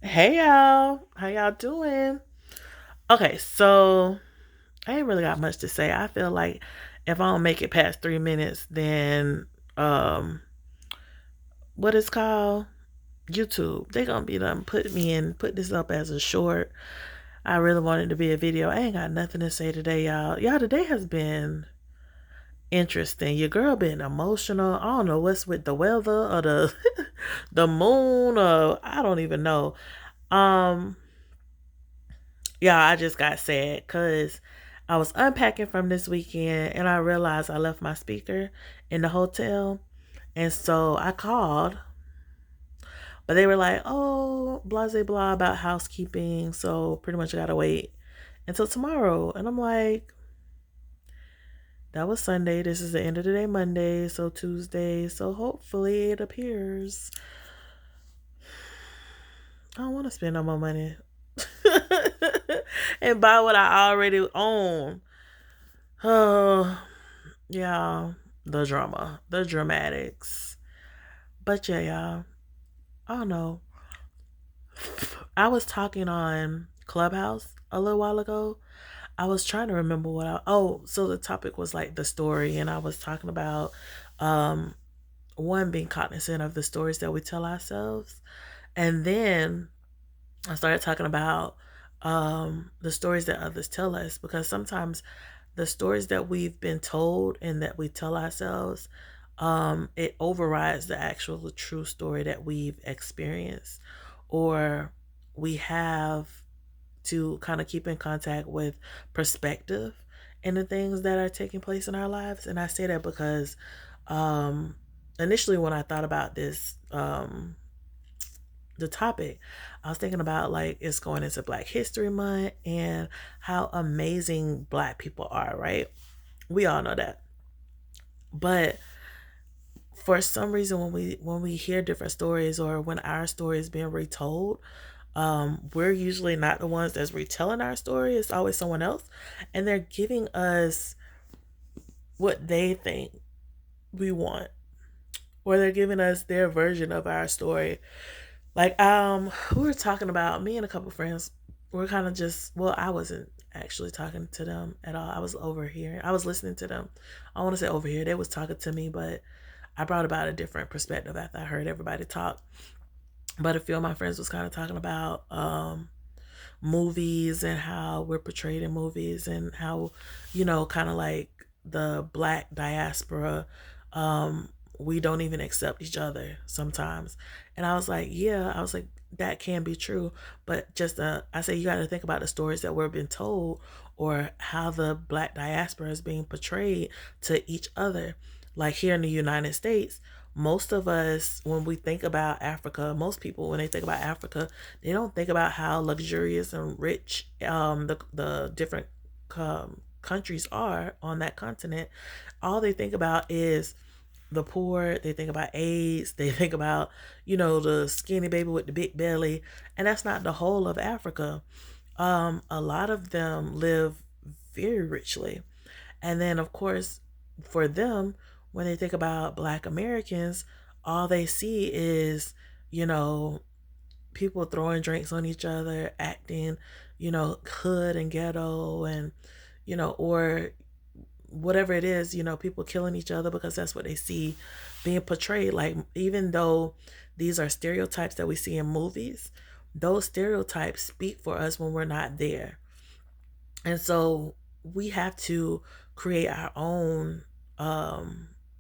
Hey y'all, how y'all doing? Okay, so I ain't really got much to say. I feel like if I don't make it past 3 minutes, then um, what is called YouTube, they gonna be done put this up as a short. I really wanted to be a video. I ain't got nothing to say today, y'all. Y'all, today has been interesting. Your girl been emotional. I don't know what's with the weather or the the moon or I don't even know. Um, Yeah, I just got sad because I was unpacking from this weekend and I realized I left my speaker in the hotel. And so I called, but they were like, oh, blah, blah, blah about housekeeping. So pretty much I got to wait until tomorrow. And I'm like, that was Sunday. This is the end of the day, Monday. So Tuesday. So hopefully it appears. I don't want to spend no more money and buy what I already own. Oh, yeah, the drama, the dramatics. But yeah, y'all, I don't know. I was talking on Clubhouse a little while ago. I was trying to remember so the topic was like the story, and I was talking about um, one being cognizant of the stories that we tell ourselves. And then I started talking about the stories that others tell us because sometimes the stories that we've been told and that we tell ourselves, it overrides the actual true story that we've experienced, or we have to kind of keep in contact with perspective and the things that are taking place in our lives. And I say that because um, initially, when I thought about this, the topic, I was thinking about like it's going into Black History Month and how amazing Black people are, right? We all know that. But for some reason when we hear different stories or when our story is being retold, we're usually not the ones that's retelling our story. It's always someone else. And they're giving us what they think we want. Or they're giving us their version of our story. Like, we were talking about me and a couple friends. We're kind of just I wasn't actually talking to them at all. I was over here. I was listening to them. I want to say over here. They was talking to me, but I brought about a different perspective after I heard everybody talk. But a few of my friends was kind of talking about movies and how we're portrayed in movies and how, kind of like the Black diaspora, um, we don't even accept each other sometimes. And I was like, yeah, I was like, that can be true. But just, I say you got to think about the stories that we're being told or how the Black diaspora is being portrayed to each other. Like here in the United States, most of us, when we think about Africa, most people, when they think about Africa, they don't think about how luxurious and rich the different countries are on that continent. All they think about is the poor. They think about AIDS. They think about, the skinny baby with the big belly. And that's not the whole of Africa. A lot of them live very richly. And then, of course, for them, when they think about Black Americans, all they see is, you know, people throwing drinks on each other, acting, hood and ghetto, and, or whatever it is, people killing each other because that's what they see being portrayed. Like, even though these are stereotypes that we see in movies, those stereotypes speak for us when we're not there. And so we have to create our own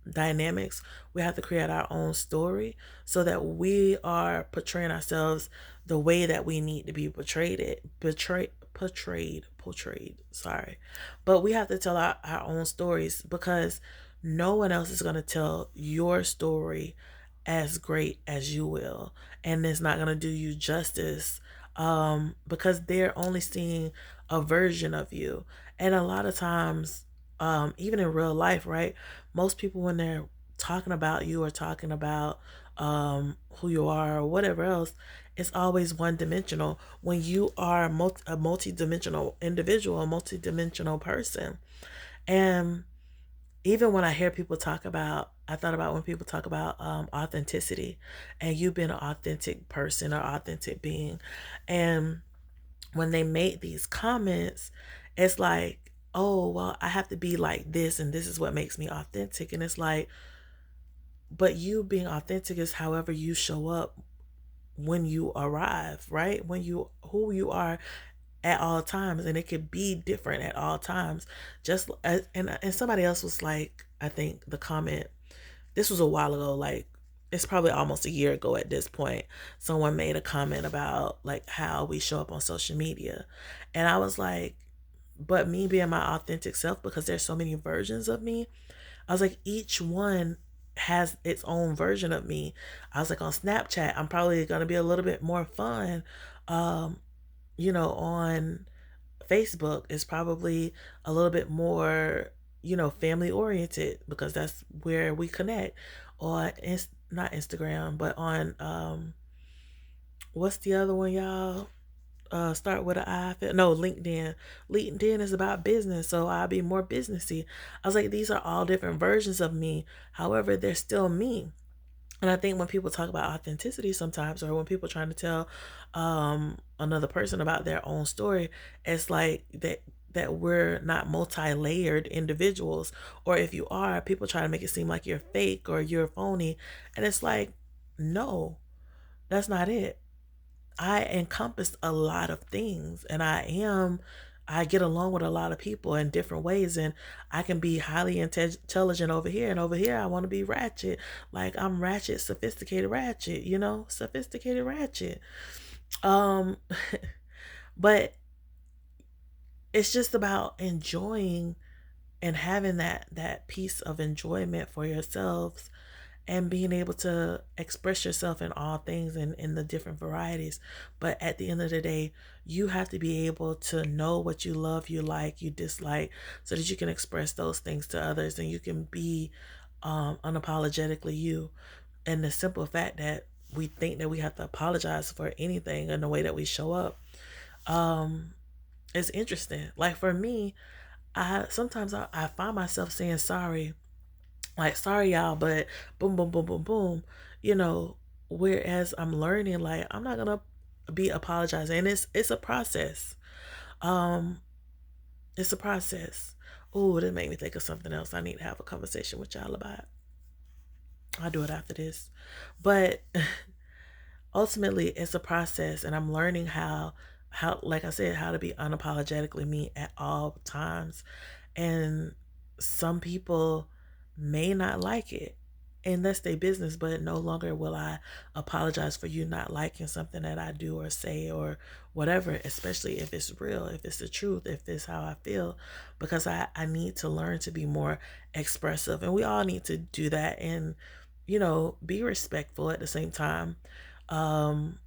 dynamics. We have to create our own story so that we are portraying ourselves the way that we need to be portrayed. Sorry. But we have to tell our own stories because no one else is going to tell your story as great as you will. And it's not going to do you justice because they're only seeing a version of you. And a lot of times, even in real life, right? Most people, when they're talking about you or talking about who you are or whatever else, it's always one dimensional. When you are a multi-dimensional individual, a multi-dimensional person. And even when I hear people talk about I thought about when people talk about authenticity and you being an authentic person or authentic being. And when they make these comments, it's like, oh, well, I have to be like this and this is what makes me authentic. And it's like, but you being authentic is however you show up when you arrive, right? When you, who you are at all times, and it could be different at all times. Just as, and somebody else was like, I think the comment, this was a while ago, like it's probably almost a year ago at this point. Someone made a comment about like how we show up on social media. And I was like, but me being my authentic self, because there's so many versions of me, I was like, each one has its own version of me. I was like, on Snapchat, I'm probably going to be a little bit more fun. Um, on Facebook is probably a little bit more, family oriented because that's where we connect. Or not Instagram, but on what's the other one, y'all? Start with an I. No, LinkedIn. LinkedIn is about business, so I'll be more businessy. I was like, these are all different versions of me. However, they're still me. And I think when people talk about authenticity sometimes, or when people are trying to tell another person about their own story, it's like that we're not multi-layered individuals. Or if you are, people try to make it seem like you're fake or you're phony. And it's like, no, that's not it. I encompass a lot of things, and I get along with a lot of people in different ways, and I can be highly intelligent over here, and over here I want to be ratchet. Like I'm ratchet, sophisticated ratchet, sophisticated ratchet. Um but it's just about enjoying and having that piece of enjoyment for yourselves and being able to express yourself in all things and in the different varieties. But at the end of the day, you have to be able to know what you love, you like, you dislike, so that you can express those things to others and you can be unapologetically you. And the simple fact that we think that we have to apologize for anything in the way that we show up um, is interesting. Like for me, I find myself saying sorry, like sorry y'all, but boom boom boom boom boom, you know whereas I'm learning, like I'm not gonna be apologizing, and it's a process. um it's a process. Oh, that made me think of something else I need to have a conversation with y'all about. I'll do it after this. But ultimately it's a process, and I'm learning how like I said, how to be unapologetically me at all times. And some people may not like it, and that's their business, but no longer will I apologize for you not liking something that I do or say or whatever, especially if it's real, if it's the truth, if it's how I feel, because I need to learn to be more expressive, and we all need to do that, and be respectful at the same time. um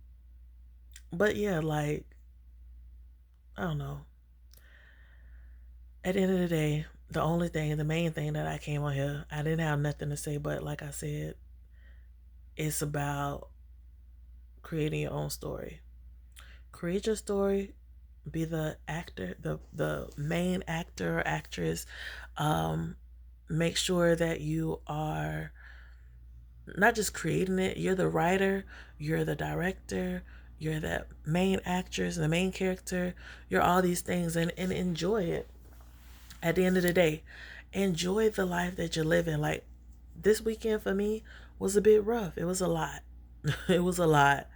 but yeah, like, I don't know. At the end of the day, the main thing that I came on here, I didn't have nothing to say, but like I said, it's about creating your own story. Create your story, be the actor, the main actor or actress. Um, Make sure that you are not just creating it, you're the writer, you're the director, you're the main actress, the main character, you're all these things, and enjoy it. At the end of the day, enjoy the life that you're living. Like this weekend for me was a bit rough. It was a lot. It was a lot.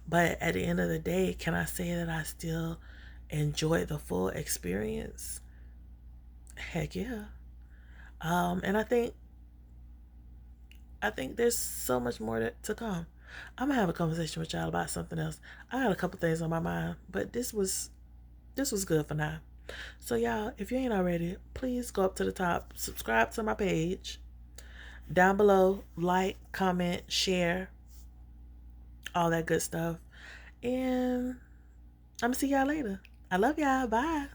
But at the end of the day, can I say that I still enjoyed the full experience? Heck yeah. And I think there's so much more to come. I'm gonna have a conversation with y'all about something else. I got a couple things on my mind, but this was good for now. So y'all, if you ain't already, please go up to the top, subscribe to my page. Down below, like, comment, share, all that good stuff. And I'm gonna see y'all later. I love y'all. Bye.